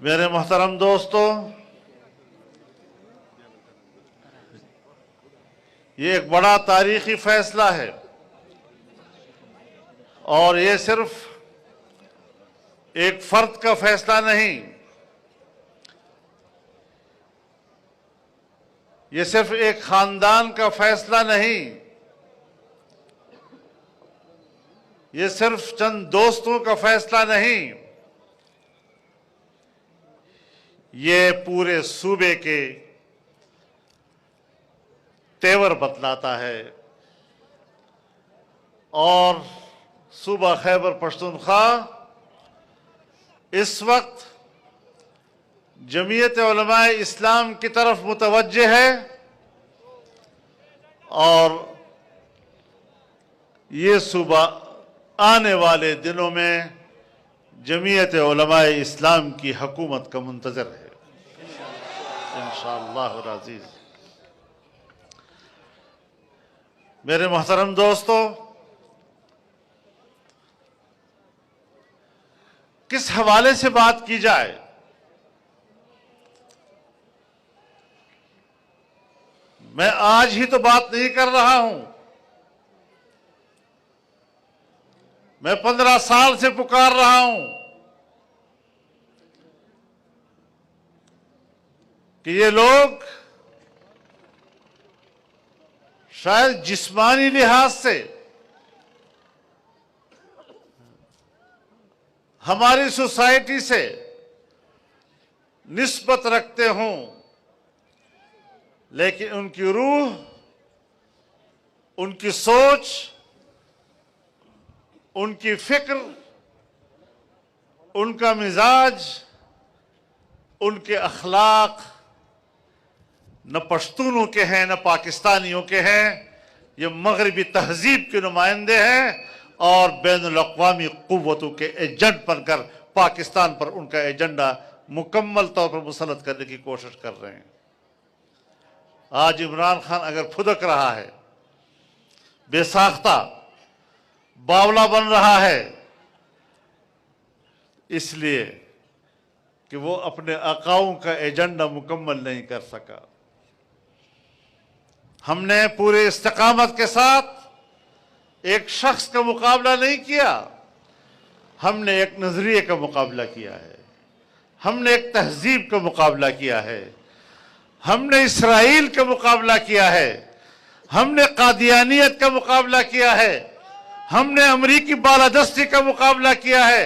मेरे मोहतरम दोस्तों ये एक बड़ा तारीखी फैसला है और ये सिर्फ एक फर्द का फैसला नहीं, ये सिर्फ एक खानदान का फैसला नहीं, ये सिर्फ चंद दोस्तों का फैसला नहीं, ये पूरे सूबे के तेवर बतलाता है और सूबा खैबर पख्तूनख्वा इस वक्त जमीयत उलमाए इस्लाम की तरफ मुतवज्जे है और ये सूबा आने वाले दिनों में जमीयत उलमाए इस्लाम की हुकूमत का मुंतज़र है इंशाअल्लाह अज़ीज़। मेरे मोहतरम दोस्तों, किस हवाले से बात की जाए? मैं आज ही तो बात नहीं कर रहा हूं, मैं 15 साल से पुकार रहा हूं कि ये लोग शायद जिस्मानी लिहाज से हमारी सोसाइटी से निस्बत रखते हों, लेकिन उनकी रूह, उनकी सोच, उनकी फिक्र, उनका मिजाज, उनके अखलाक न पश्तूनों के हैं न पाकिस्तानियों के हैं, ये मगरबी तहजीब के नुमाइंदे हैं और बैनुल-अक़वामी क़ुव्वतों के एजेंट बनकर पाकिस्तान पर उनका एजेंडा मुकम्मल तौर पर मुसल्लत करने की कोशिश कर रहे हैं। आज इमरान खान अगर फुदक रहा है, बेसाख्ता बावला बन रहा है, इसलिए कि वो अपने आकाओं का एजेंडा मुकम्मल नहीं कर सका। हमने पूरे इस्तिकामत के साथ एक शख्स का मुकाबला नहीं किया, हमने एक नजरिए का मुकाबला किया है, हमने एक तहजीब का मुकाबला किया है, हमने इसराइल का मुकाबला किया है, हमने कादियानियत का मुकाबला किया है, हमने अमरीकी बालादस्ती का मुकाबला किया है,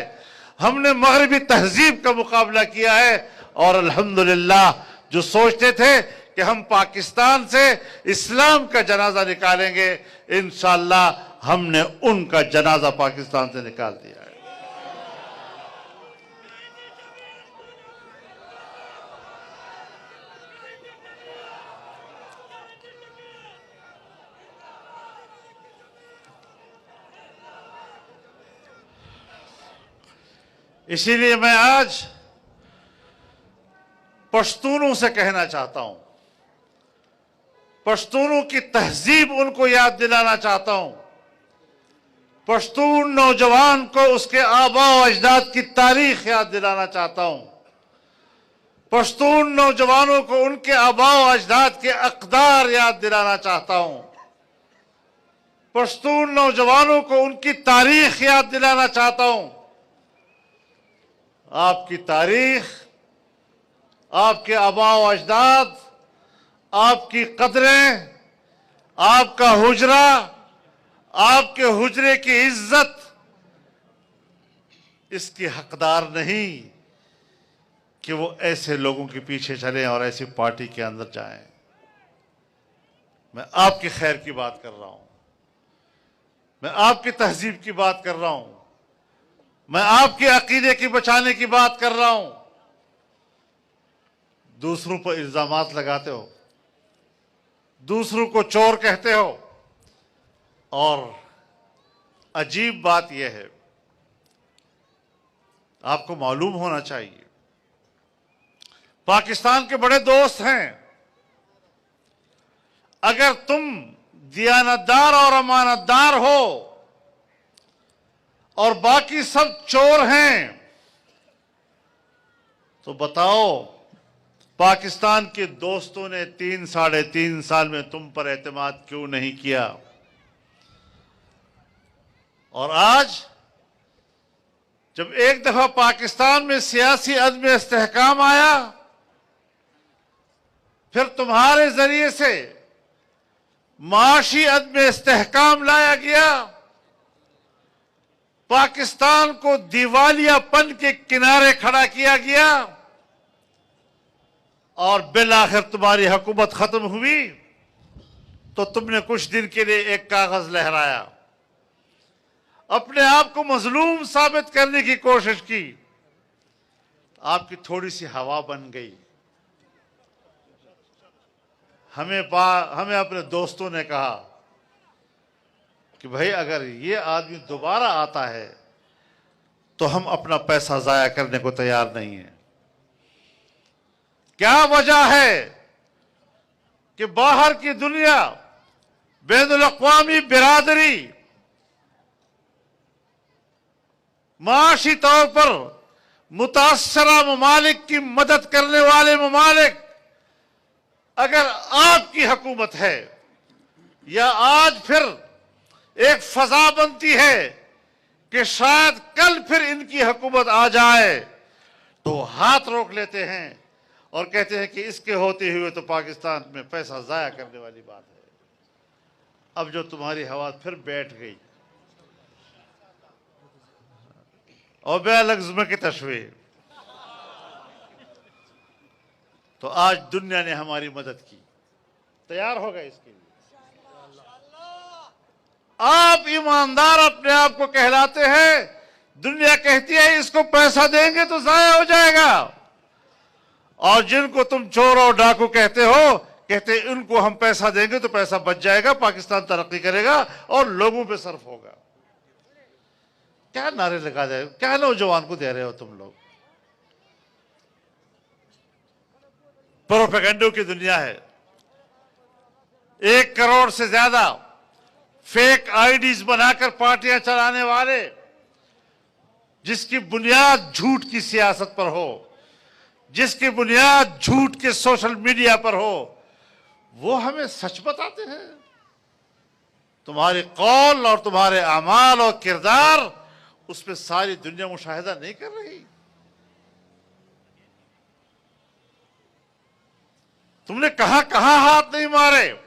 हमने मगरबी तहजीब का मुकाबला किया है और अल्हम्दुलिल्लाह जो सोचते थे कि हम पाकिस्तान से इस्लाम का जनाजा निकालेंगे, इंशाअल्लाह हमने उनका जनाजा पाकिस्तान से निकाल दिया है। इसीलिए मैं आज पश्तूनों से कहना चाहता हूं, पश्तूनों की तहजीब उनको याद दिलाना चाहता हूं, पश्तून नौजवान को उसके आबा व अजदाद की तारीख याद दिलाना चाहता हूं, पश्तून नौजवानों को उनके आबा व अजदाद के अक़दार याद दिलाना चाहता हूं, पश्तून नौजवानों को उनकी तारीख याद दिलाना चाहता हूं। आपकी तारीख, आपके आबा व अजदाद, आपकी कदरें, आपका हुजरा, आपके हुजरे की इज्जत इसकी हकदार नहीं कि वो ऐसे लोगों के पीछे चलें और ऐसी पार्टी के अंदर जाएं। मैं आपकी खैर की बात कर रहा हूं, मैं आपकी तहजीब की बात कर रहा हूं, मैं आपके अकीदे की बचाने की बात कर रहा हूं। दूसरों पर इल्जामात लगाते हो, दूसरों को चोर कहते हो, और अजीब बात यह है, आपको मालूम होना चाहिए पाकिस्तान के बड़े दोस्त हैं। अगर तुम दियानतदार और अमानतदार हो और बाकी सब चोर हैं, तो बताओ पाकिस्तान के दोस्तों ने 3-3.5 साल में तुम पर एतमाद क्यों नहीं किया? और आज जब एक दफा पाकिस्तान में सियासी अदम इस्तेहकाम आया, फिर तुम्हारे जरिए से माशी अदम इस्तेहकाम लाया गया, पाकिस्तान को दिवालियापन के किनारे खड़ा किया गया, और बिलाखिर तुम्हारी हुकूमत खत्म हुई तो तुमने कुछ दिन के लिए एक कागज लहराया, अपने आप को मजलूम साबित करने की कोशिश की, आपकी थोड़ी सी हवा बन गई। हमें अपने दोस्तों ने कहा कि भाई अगर ये आदमी दोबारा आता है तो हम अपना पैसा जाया करने को तैयार नहीं है। क्या वजह है कि बाहर की दुनिया, बैनुल अक़वामी बिरादरी, माशी तौर पर मुतासरा ममालिक की मदद करने वाले ममालिक, अगर आपकी हुकूमत है या आज फिर एक फजा बनती है कि शायद कल फिर इनकी हुकूमत आ जाए, तो हाथ रोक लेते हैं और कहते हैं कि इसके होते हुए तो पाकिस्तान में पैसा जाया करने वाली बात है। अब जो तुम्हारी हवा फिर बैठ गई और बेलग़्ज़ की तशवीर, तो आज दुनिया ने हमारी मदद की, तैयार हो गए इसके लिए। आप ईमानदार अपने आप को कहलाते हैं, दुनिया कहती है इसको पैसा देंगे तो जाया हो जाएगा, और जिनको तुम चोर और डाकू कहते हो, कहते इनको हम पैसा देंगे तो पैसा बच जाएगा, पाकिस्तान तरक्की करेगा और लोगों पे सर्फ होगा। क्या नारे लगा दे, क्या नौजवान को दे रहे हो तुम लोग? प्रोपेगेंडो की दुनिया है। 1 करोड़ से ज्यादा फेक आईडीज बनाकर पार्टियां चलाने वाले, जिसकी बुनियाद झूठ की सियासत पर हो, जिसकी बुनियाद झूठ के सोशल मीडिया पर हो, वो हमें सच बताते हैं। तुम्हारे कौल और तुम्हारे अमाल और किरदार, उस पर सारी दुनिया मुशाहिदा नहीं कर रही। तुमने कहां कहां हाथ नहीं मारे।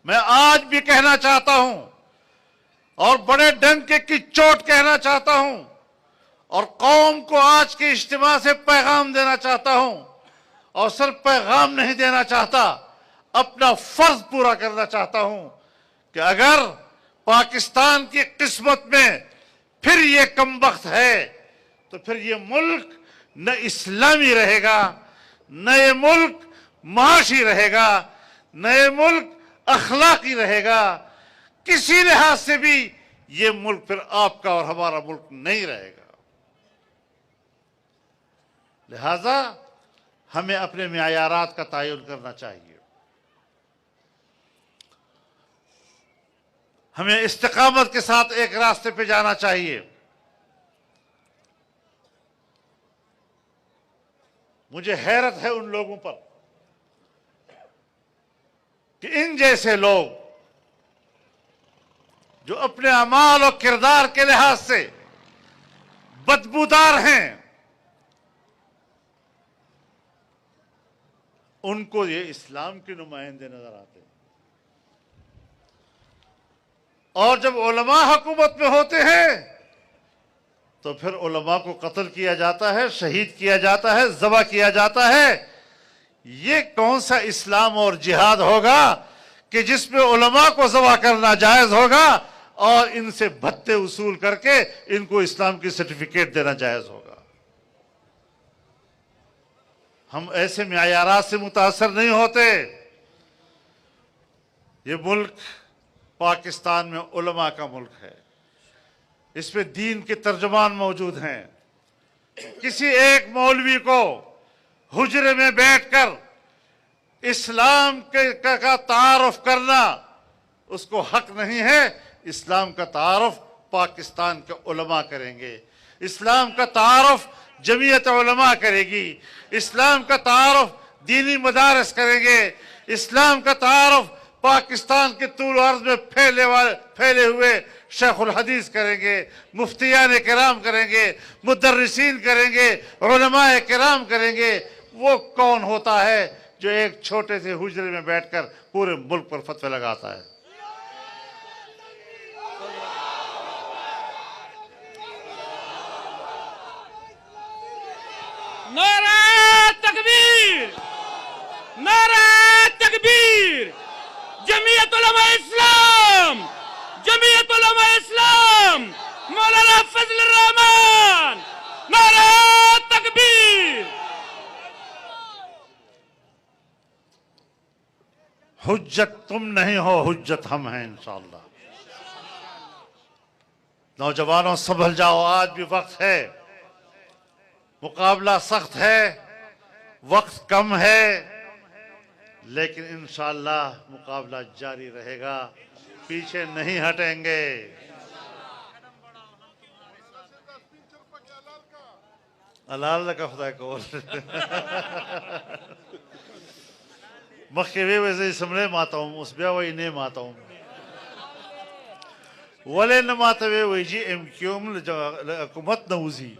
मैं आज भी कहना चाहता हूं और बड़े डंके की चोट कहना चाहता हूं और कौम को आज के इज्तिमा से पैगाम देना चाहता हूं, और सिर्फ पैगाम नहीं देना चाहता, अपना फर्ज पूरा करना चाहता हूं कि अगर पाकिस्तान की किस्मत में फिर ये कमबख्त है तो फिर ये मुल्क न इस्लामी रहेगा, न ये मुल्क माशी रहेगा, न ये मुल्क अखलाकी रहेगा। किसी लिहाज से भी ये मुल्क फिर आपका और हमारा मुल्क नहीं रहेगा। लिहाजा हमें अपने मेयारात का तयन करना चाहिए। हमें इस्तिकामत के साथ एक रास्ते पे जाना चाहिए। मुझे हैरत है उन लोगों पर कि इन जैसे लोग जो अपने अमाल और किरदार के लिहाज से बदबूदार हैं, उनको ये इस्लाम के नुमाइंदे नजर आते हैं। और जब उलमा हुकूमत में होते हैं तो फिर उलमा को कत्ल किया जाता है, शहीद किया जाता है, ज़बह किया जाता है। ये कौन सा इस्लाम और जिहाद होगा कि जिसमें उलमा को ज़बह करना जायज़ होगा और इनसे भत्ते वसूल करके इनको इस्लाम की सर्टिफिकेट देना जायज़ होगा। हम ऐसे मेयारात से मुतासर नहीं होते। ये मुल्क पाकिस्तान में उलमा का मुल्क है, इसमें दीन के तर्जुमान मौजूद हैं। किसी एक मौलवी को हुजरे में बैठकर इस्लाम का तारुफ करना उसको हक नहीं है। इस्लाम का तारुफ पाकिस्तान के उलमा करेंगे, इस्लाम का तारुफ जमीयत उलमा करेगी, इस्लाम का तारुफ दीनी मदारस करेंगे, इस्लाम का तारुफ पाकिस्तान के तूल अर्ज में फैले हुए शेखुल हदीस करेंगे, मुफ्तियान किराम करेंगे, मुदर्रिसीन करेंगे, उलमाए किराम करेंगे। वो कौन होता है जो एक छोटे से हुजरे में बैठकर पूरे मुल्क पर फतवे लगाता है? नारा तकबीर, नारा तकबीर, जमीयत उलमा इस्लाम, जमीयत उलमा इस्लाम, मौलाना फजल रहमान, नारा तकबीर। हुज्जत तुम नहीं हो, हुज्जत हम हैं इंशाअल्लाह। नौजवानों संभल जाओ, आज भी वक्त है। मुकाबला सख्त है, वक्त कम है, लेकिन इंशाअल्लाह मुकाबला जारी रहेगा, पीछे नहीं हटेंगे। अलाल का खुदा को मखे वैसे समले माता हूँ उस ब्या वही नहीं माता हूँ वले न माता वे वही जी एम क्यों हुकूमत न उजी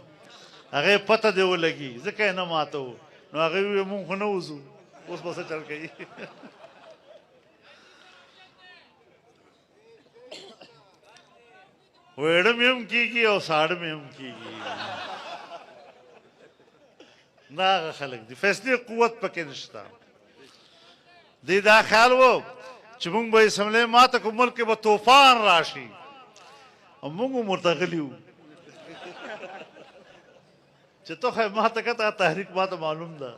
अगे पता दे वो लगी ज़िक्र न माता हो न अगे वे मुंह न उजू उस बस चल गई। वेड़ में हम की और साड़ में हम की ना खलक दी फैसले कुवत पके निश्ता दीदा ख्याल वो चुमुंग भाई समले माता को मुल्क के वो तूफान राशि और मुंगू मुर्तगलियू चितो है माता का तहरीक माता मालूम दा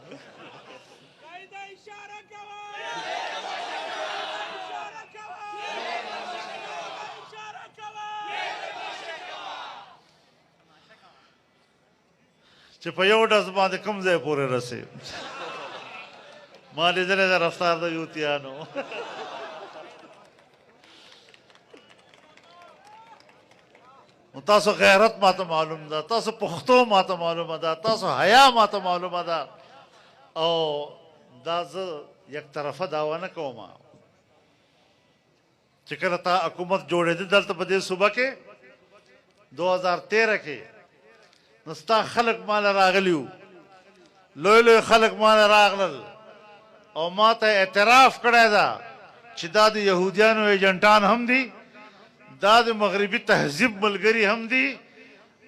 चिपयोड़ा ज़बान कम जे पूरे रसे माल इधर रफ्तार दा यूतियानो तासो गैरत माता मालूम दा तासो पुख्तो माता मालूम दा तासो हया माता मालूम दा ओ दाज एक तरफा दावा न कोमा चिकरता हुकूमत जोड़े दी दल बदे सुबह के 2013 के नस्ता खलक माल रागलियू लोय लोय खलक माल रागलल और माता एतराफ करे दा चिदाद यहूदियानो एजेंटान हम दी दाद मगरबी तहजीब मलगरी हम दी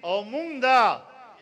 और मुंग दा